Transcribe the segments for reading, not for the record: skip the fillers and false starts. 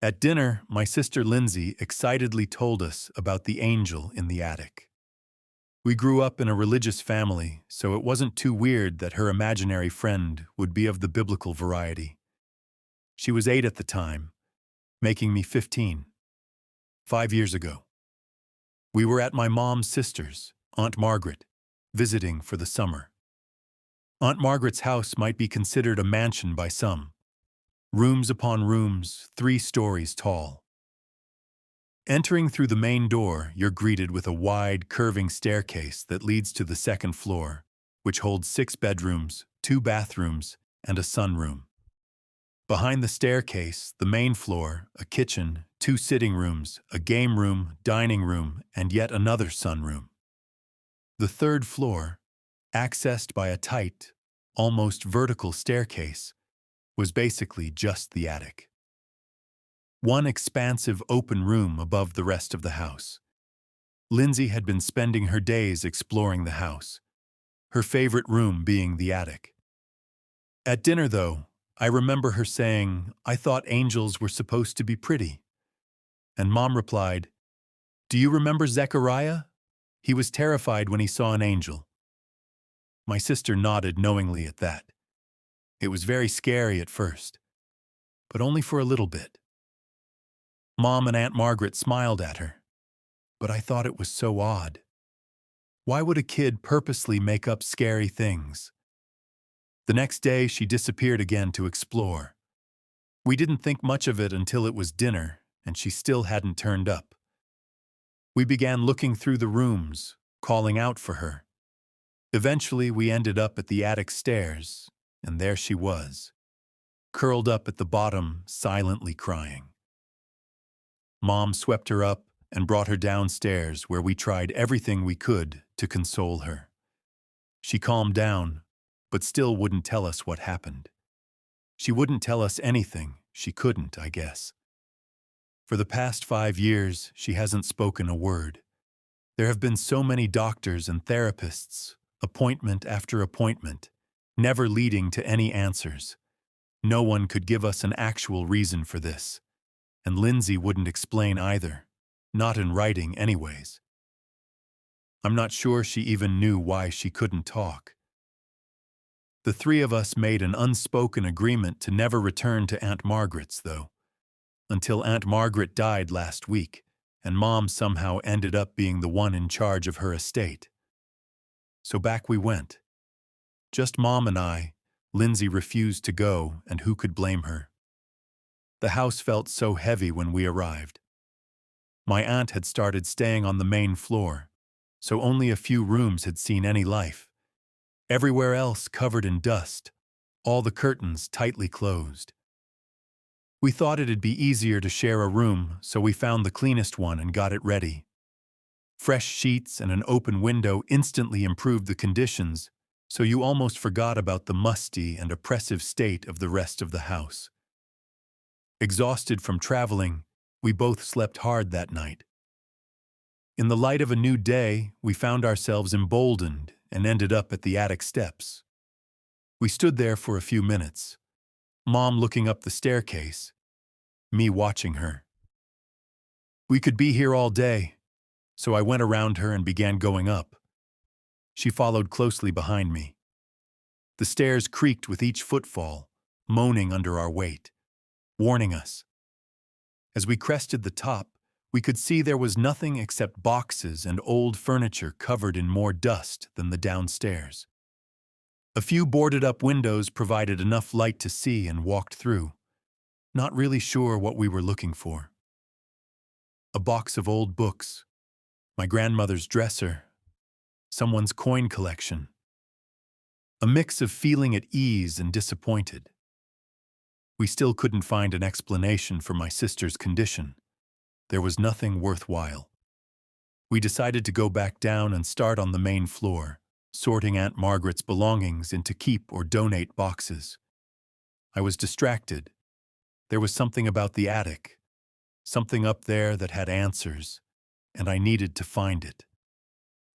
At dinner, my sister Lindsay excitedly told us about the angel in the attic. We grew up in a religious family, so it wasn't too weird that her imaginary friend would be of the biblical variety. She was 8 at the time, making me 15, 5 years ago. We were at my mom's sister's, Aunt Margaret, visiting for the summer. Aunt Margaret's house might be considered a mansion by some. Rooms upon rooms, 3 stories tall. Entering through the main door, you're greeted with a wide, curving staircase that leads to the second floor, which holds 6 bedrooms, 2 bathrooms, and a sunroom. Behind the staircase, the main floor, a kitchen, 2 sitting rooms, a game room, dining room, and yet another sunroom. The third floor, accessed by a tight, almost vertical staircase, was basically just the attic. One expansive open room above the rest of the house. Lindsay had been spending her days exploring the house, her favorite room being the attic. At dinner, though, I remember her saying, "I thought angels were supposed to be pretty." And Mom replied, "Do you remember Zechariah? He was terrified when he saw an angel." My sister nodded knowingly at that. It was very scary at first, but only for a little bit. Mom and Aunt Margaret smiled at her, but I thought it was so odd. Why would a kid purposely make up scary things? The next day, she disappeared again to explore. We didn't think much of it until it was dinner, and she still hadn't turned up. We began looking through the rooms, calling out for her. Eventually, we ended up at the attic stairs, and there she was, curled up at the bottom, silently crying. Mom swept her up and brought her downstairs, where we tried everything we could to console her. She calmed down, but still wouldn't tell us what happened. She wouldn't tell us anything. She couldn't, I guess. For the past 5 years, she hasn't spoken a word. There have been so many doctors and therapists, appointment after appointment, never leading to any answers. No one could give us an actual reason for this, and Lindsay wouldn't explain either, not in writing anyways. I'm not sure she even knew why she couldn't talk. The 3 of us made an unspoken agreement to never return to Aunt Margaret's, though, until Aunt Margaret died last week, and Mom somehow ended up being the one in charge of her estate. So back we went. Just Mom and I. Lindsay refused to go, and who could blame her? The house felt so heavy when we arrived. My aunt had started staying on the main floor, so only a few rooms had seen any life. Everywhere else covered in dust, all the curtains tightly closed. We thought it'd be easier to share a room, so we found the cleanest one and got it ready. Fresh sheets and an open window instantly improved the conditions, so you almost forgot about the musty and oppressive state of the rest of the house. Exhausted from traveling, we both slept hard that night. In the light of a new day, we found ourselves emboldened and ended up at the attic steps. We stood there for a few minutes, Mom looking up the staircase, me watching her. We could be here all day, so I went around her and began going up. She followed closely behind me. The stairs creaked with each footfall, moaning under our weight, warning us. As we crested the top, we could see there was nothing except boxes and old furniture covered in more dust than the downstairs. A few boarded-up windows provided enough light to see and walked through, not really sure what we were looking for. A box of old books, my grandmother's dresser, someone's coin collection. A mix of feeling at ease and disappointed. We still couldn't find an explanation for my sister's condition. There was nothing worthwhile. We decided to go back down and start on the main floor, sorting Aunt Margaret's belongings into keep or donate boxes. I was distracted. There was something about the attic, something up there that had answers, and I needed to find it.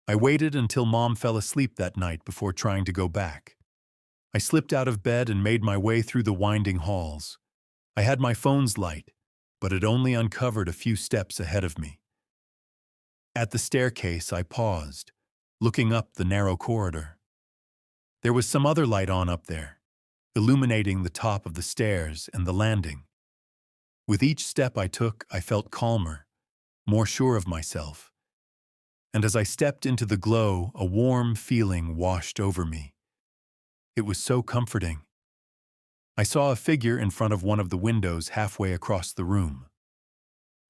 I waited until Mom fell asleep that night before trying to go back. I slipped out of bed and made my way through the winding halls. I had my phone's light, but it only uncovered a few steps ahead of me. At the staircase, I paused, looking up the narrow corridor. There was some other light on up there, illuminating the top of the stairs and the landing. With each step I took, I felt calmer, more sure of myself. And as I stepped into the glow, a warm feeling washed over me. It was so comforting. I saw a figure in front of one of the windows halfway across the room.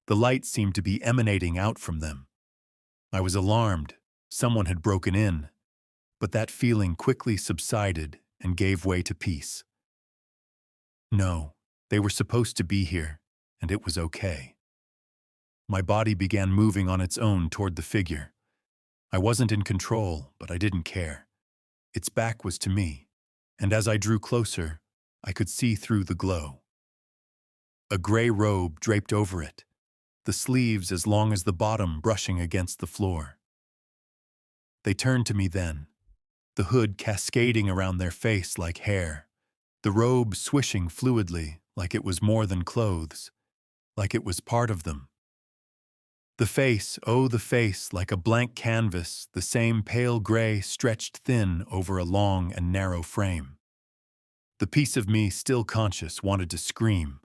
The light seemed to be emanating out from them. I was alarmed. Someone had broken in. But that feeling quickly subsided and gave way to peace. No, they were supposed to be here, and it was okay. My body began moving on its own toward the figure. I wasn't in control, but I didn't care. Its back was to me, and as I drew closer, I could see through the glow. A gray robe draped over it, the sleeves as long as the bottom brushing against the floor. They turned to me then, the hood cascading around their face like hair, the robe swishing fluidly like it was more than clothes, like it was part of them. The face, oh the face, like a blank canvas, the same pale gray stretched thin over a long and narrow frame. The piece of me still conscious wanted to scream,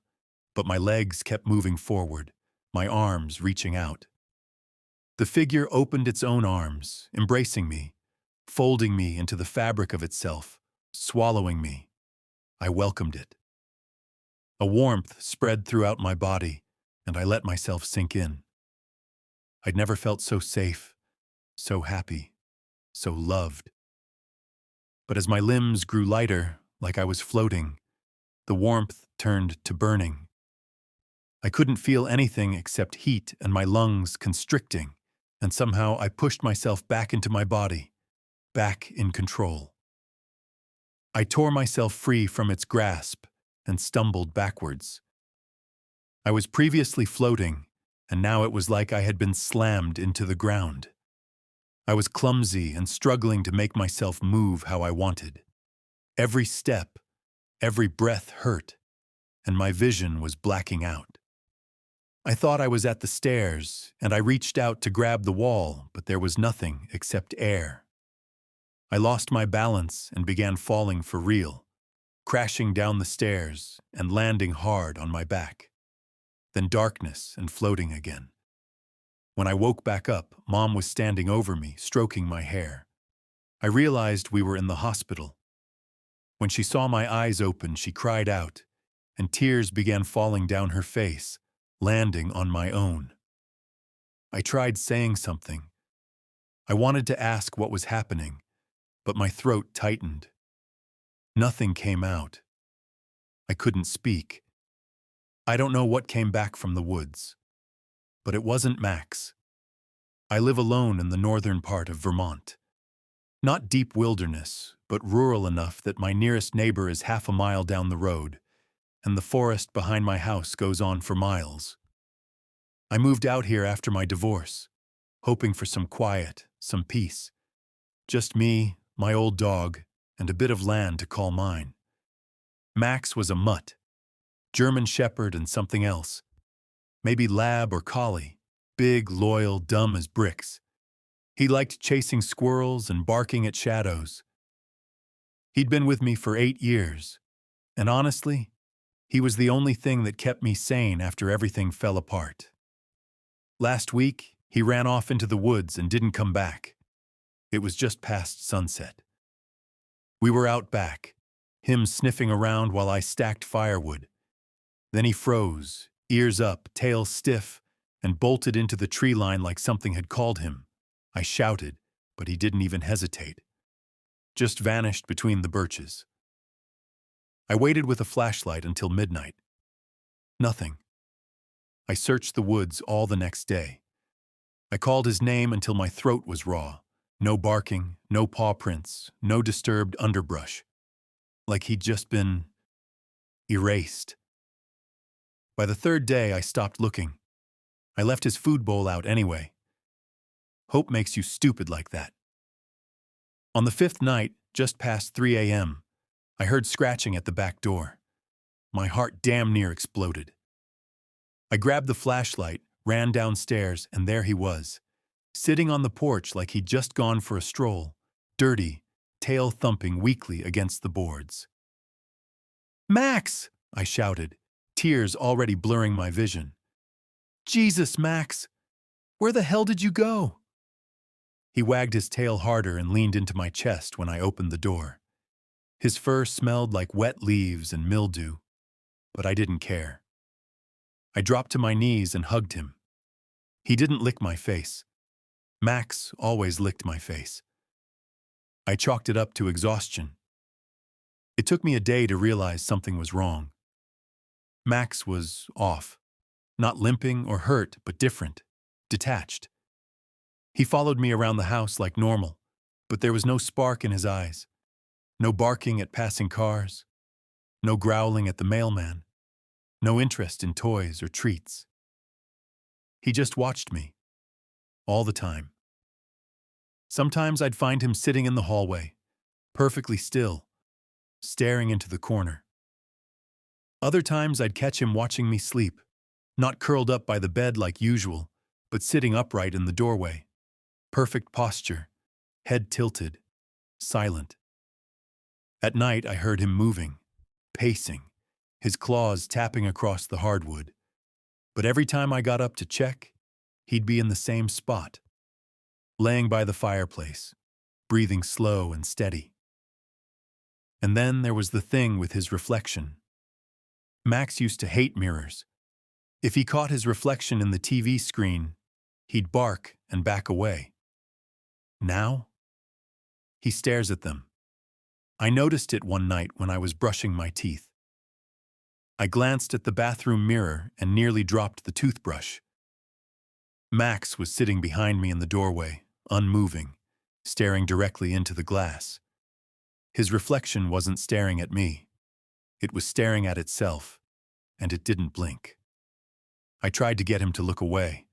but my legs kept moving forward, my arms reaching out. The figure opened its own arms, embracing me, folding me into the fabric of itself, swallowing me. I welcomed it. A warmth spread throughout my body, and I let myself sink in. I'd never felt so safe, so happy, so loved. But as my limbs grew lighter, like I was floating, the warmth turned to burning. I couldn't feel anything except heat and my lungs constricting, and somehow I pushed myself back into my body, back in control. I tore myself free from its grasp and stumbled backwards. I was previously floating, and now it was like I had been slammed into the ground. I was clumsy and struggling to make myself move how I wanted. Every step, every breath hurt, and my vision was blacking out. I thought I was at the stairs, and I reached out to grab the wall, but there was nothing except air. I lost my balance and began falling for real, crashing down the stairs and landing hard on my back. Then darkness and floating again. When I woke back up, Mom was standing over me, stroking my hair. I realized we were in the hospital. When she saw my eyes open, she cried out, and tears began falling down her face, landing on my own. I tried saying something. I wanted to ask what was happening, but my throat tightened. Nothing came out. I couldn't speak. I don't know what came back from the woods, but it wasn't Max. I live alone in the northern part of Vermont. Not deep wilderness, but rural enough that my nearest neighbor is half a mile down the road, and the forest behind my house goes on for miles. I moved out here after my divorce, hoping for some quiet, some peace. Just me, my old dog, and a bit of land to call mine. Max was a mutt, German Shepherd and something else. Maybe lab or collie, big, loyal, dumb as bricks. He liked chasing squirrels and barking at shadows. He'd been with me for 8 years, and honestly, he was the only thing that kept me sane after everything fell apart. Last week, he ran off into the woods and didn't come back. It was just past sunset. We were out back, him sniffing around while I stacked firewood. Then he froze, ears up, tail stiff, and bolted into the tree line like something had called him. I shouted, but he didn't even hesitate. Just vanished between the birches. I waited with a flashlight until midnight. Nothing. I searched the woods all the next day. I called his name until my throat was raw. No barking, no paw prints, no disturbed underbrush. Like he'd just been erased. By the third day, I stopped looking. I left his food bowl out anyway. Hope makes you stupid like that. On the 5th night, just past 3 a.m., I heard scratching at the back door. My heart damn near exploded. I grabbed the flashlight, ran downstairs, and there he was, sitting on the porch like he'd just gone for a stroll, dirty, tail thumping weakly against the boards. "Max!" I shouted, tears already blurring my vision. "Jesus, Max! Where the hell did you go?" He wagged his tail harder and leaned into my chest when I opened the door. His fur smelled like wet leaves and mildew, but I didn't care. I dropped to my knees and hugged him. He didn't lick my face. Max always licked my face. I chalked it up to exhaustion. It took me a day to realize something was wrong. Max was off. Not limping or hurt, but different, detached. He followed me around the house like normal, but there was no spark in his eyes, no barking at passing cars, no growling at the mailman, no interest in toys or treats. He just watched me, all the time. Sometimes I'd find him sitting in the hallway, perfectly still, staring into the corner. Other times I'd catch him watching me sleep, not curled up by the bed like usual, but sitting upright in the doorway. Perfect posture, head tilted, silent. At night I heard him moving, pacing, his claws tapping across the hardwood. But every time I got up to check, he'd be in the same spot, laying by the fireplace, breathing slow and steady. And then there was the thing with his reflection. Max used to hate mirrors. If he caught his reflection in the TV screen, he'd bark and back away. Now, he stares at them. I noticed it one night when I was brushing my teeth. I glanced at the bathroom mirror and nearly dropped the toothbrush. Max was sitting behind me in the doorway, unmoving, staring directly into the glass. His reflection wasn't staring at me. It was staring at itself, and it didn't blink. I tried to get him to look away,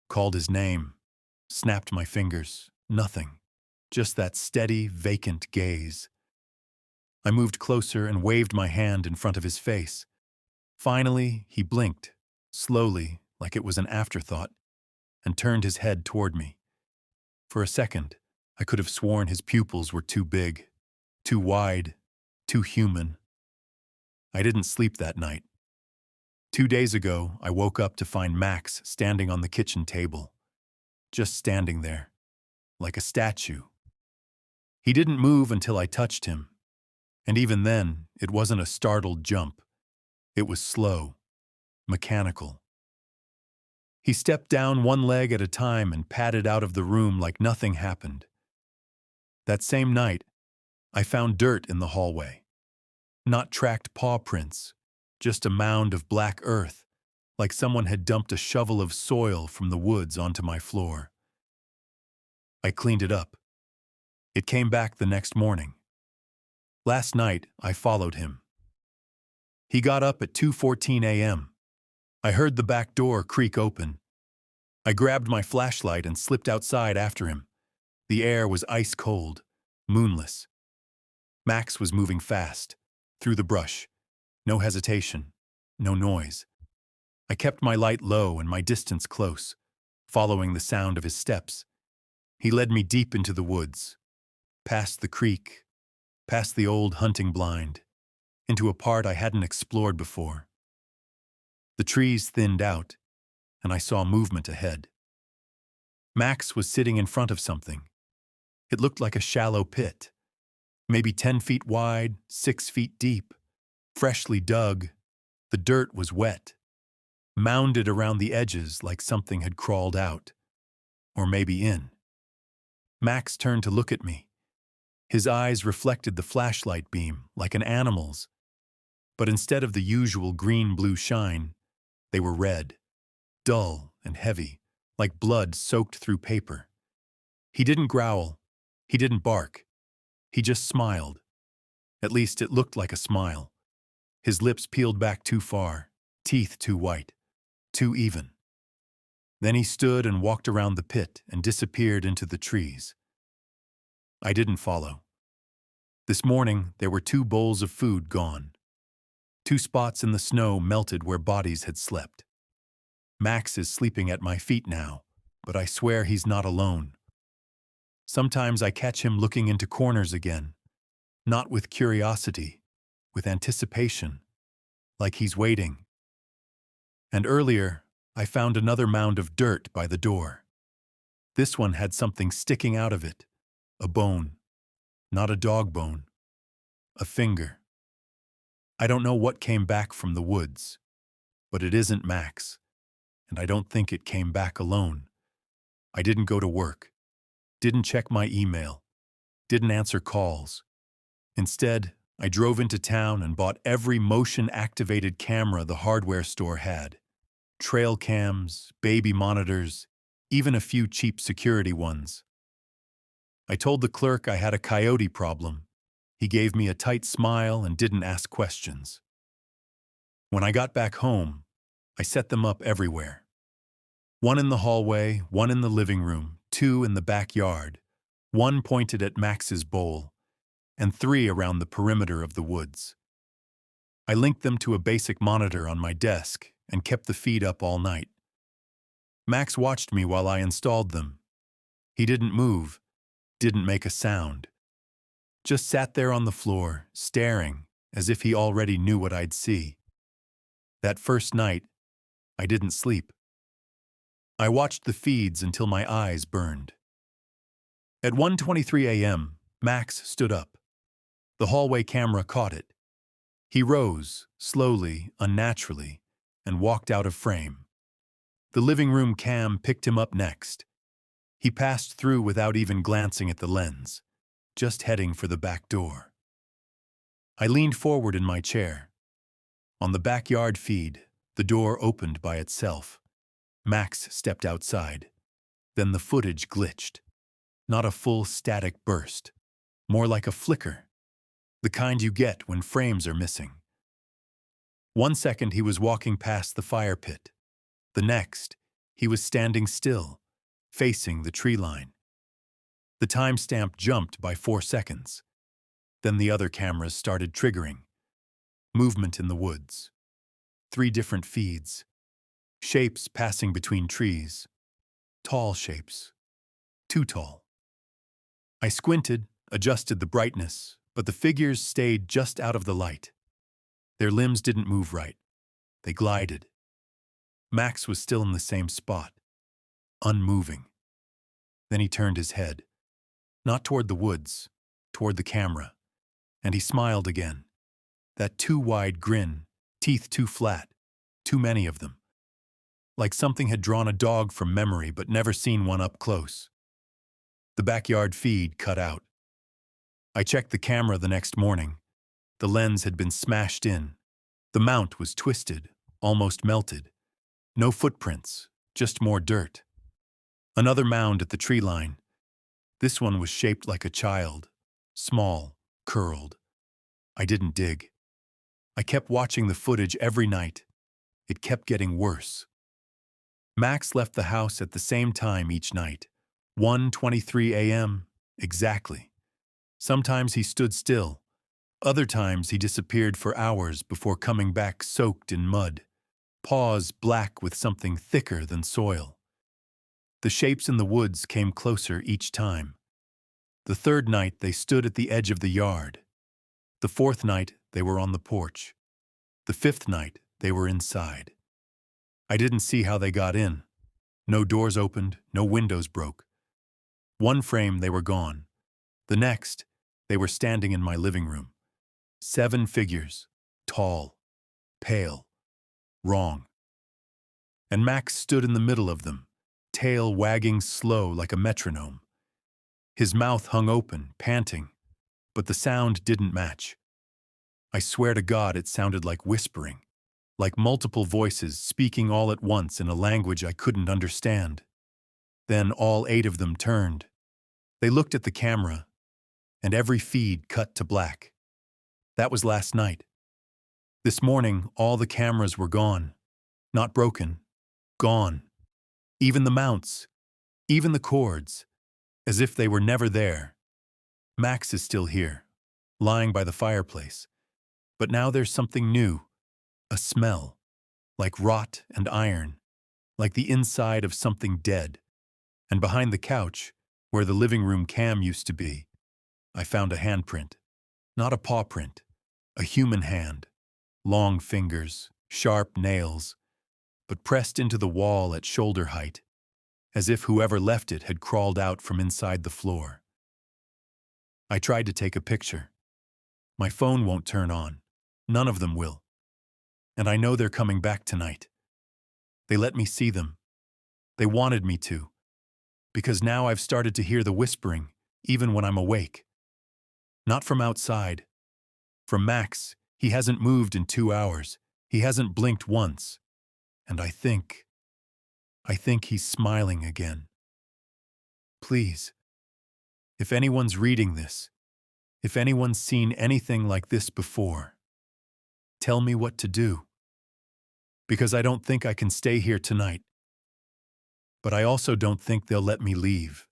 called his name, snapped my fingers. Nothing. Just that steady, vacant gaze. I moved closer and waved my hand in front of his face. Finally, he blinked, slowly, like it was an afterthought, and turned his head toward me. For a second, I could have sworn his pupils were too big, too wide, too human. I didn't sleep that night. 2 days ago, I woke up to find Max standing on the kitchen table, just standing there, like a statue. He didn't move until I touched him, and even then, it wasn't a startled jump. It was slow, mechanical. He stepped down one leg at a time and padded out of the room like nothing happened. That same night, I found dirt in the hallway. Not tracked paw prints, just a mound of black earth, like someone had dumped a shovel of soil from the woods onto my floor. I cleaned it up. It came back the next morning. Last night, I followed him. He got up at 2:14 a.m. I heard the back door creak open. I grabbed my flashlight and slipped outside after him. The air was ice cold, moonless. Max was moving fast, through the brush. No hesitation, no noise. I kept my light low and my distance close, following the sound of his steps. He led me deep into the woods, past the creek, past the old hunting blind, into a part I hadn't explored before. The trees thinned out, and I saw movement ahead. Max was sitting in front of something. It looked like a shallow pit, maybe 10 feet wide, 6 feet deep, freshly dug. The dirt was wet, mounded around the edges like something had crawled out, or maybe in. Max turned to look at me. His eyes reflected the flashlight beam like an animal's, but instead of the usual green-blue shine, they were red, dull and heavy, like blood soaked through paper. He didn't growl. He didn't bark. He just smiled. At least it looked like a smile. His lips peeled back too far, teeth too white, too even. Then he stood and walked around the pit and disappeared into the trees. I didn't follow. This morning, there were 2 bowls of food gone. 2 spots in the snow melted where bodies had slept. Max is sleeping at my feet now, but I swear he's not alone. Sometimes I catch him looking into corners again, not with curiosity, with anticipation, like he's waiting. And earlier, I found another mound of dirt by the door. This one had something sticking out of it, a bone, not a dog bone, a finger. I don't know what came back from the woods, but it isn't Max, and I don't think it came back alone. I didn't go to work, didn't check my email, didn't answer calls. Instead, I drove into town and bought every motion-activated camera the hardware store had. Trail cams, baby monitors, even a few cheap security ones. I told the clerk I had a coyote problem. He gave me a tight smile and didn't ask questions. When I got back home, I set them up everywhere. One in the hallway, one in the living room, two in the backyard, one pointed at Max's bowl, and three around the perimeter of the woods. I linked them to a basic monitor on my desk and kept the feed up all night. Max watched me while I installed them. He didn't move, didn't make a sound. Just sat there on the floor, staring, as if he already knew what I'd see. That first night, I didn't sleep. I watched the feeds until my eyes burned. At 1:23 a.m., Max stood up. The hallway camera caught it. He rose, slowly, unnaturally, and walked out of frame. The living room cam picked him up next. He passed through without even glancing at the lens, just heading for the back door. I leaned forward in my chair. On the backyard feed, the door opened by itself. Max stepped outside. Then the footage glitched. Not a full static burst, more like a flicker, the kind you get when frames are missing. 1 second he was walking past the fire pit. The next, he was standing still, facing the tree line. The timestamp jumped by 4 seconds. Then the other cameras started triggering. Movement in the woods. 3 different feeds. Shapes passing between trees. Tall shapes. Too tall. I squinted, adjusted the brightness, but the figures stayed just out of the light. Their limbs didn't move right. They glided. Max was still in the same spot, unmoving. Then he turned his head, not toward the woods, toward the camera, and he smiled again. That too wide grin, teeth too flat, too many of them. Like something had drawn a dog from memory but never seen one up close. The backyard feed cut out. I checked the camera the next morning. The lens had been smashed in. The mount was twisted, almost melted. No footprints, just more dirt. Another mound at the tree line. This one was shaped like a child, small, curled. I didn't dig. I kept watching the footage every night. It kept getting worse. Max left the house at the same time each night, 1:23 a.m. exactly. Sometimes he stood still. Other times he disappeared for hours before coming back soaked in mud, paws black with something thicker than soil. The shapes in the woods came closer each time. The third night they stood at the edge of the yard. The fourth night they were on the porch. The fifth night they were inside. I didn't see how they got in. No doors opened, no windows broke. One frame they were gone. The next, they were standing in my living room. 7 figures, tall, pale, wrong. And Max stood in the middle of them, tail wagging slow like a metronome. His mouth hung open, panting, but the sound didn't match. I swear to God it sounded like whispering, like multiple voices speaking all at once in a language I couldn't understand. Then all 8 of them turned. They looked at the camera, and every feed cut to black. That was last night. This morning, all the cameras were gone. Not broken. Gone. Even the mounts. Even the cords. As if they were never there. Max is still here, lying by the fireplace. But now there's something new. A smell. Like rot and iron. like the inside of something dead. And behind the couch, where the living room cam used to be, I found a handprint. Not a paw print, a human hand. Long fingers, sharp nails, but pressed into the wall at shoulder height, as if whoever left it had crawled out from inside the floor. I tried to take a picture. My phone won't turn on. None of them will. And I know they're coming back tonight. They let me see them. They wanted me to. Because now I've started to hear the whispering, even when I'm awake. Not from outside. From Max, he hasn't moved in 2 hours. He hasn't blinked once. And I think he's smiling again. Please, if anyone's reading this, if anyone's seen anything like this before, tell me what to do. Because I don't think I can stay here tonight. But I also don't think they'll let me leave.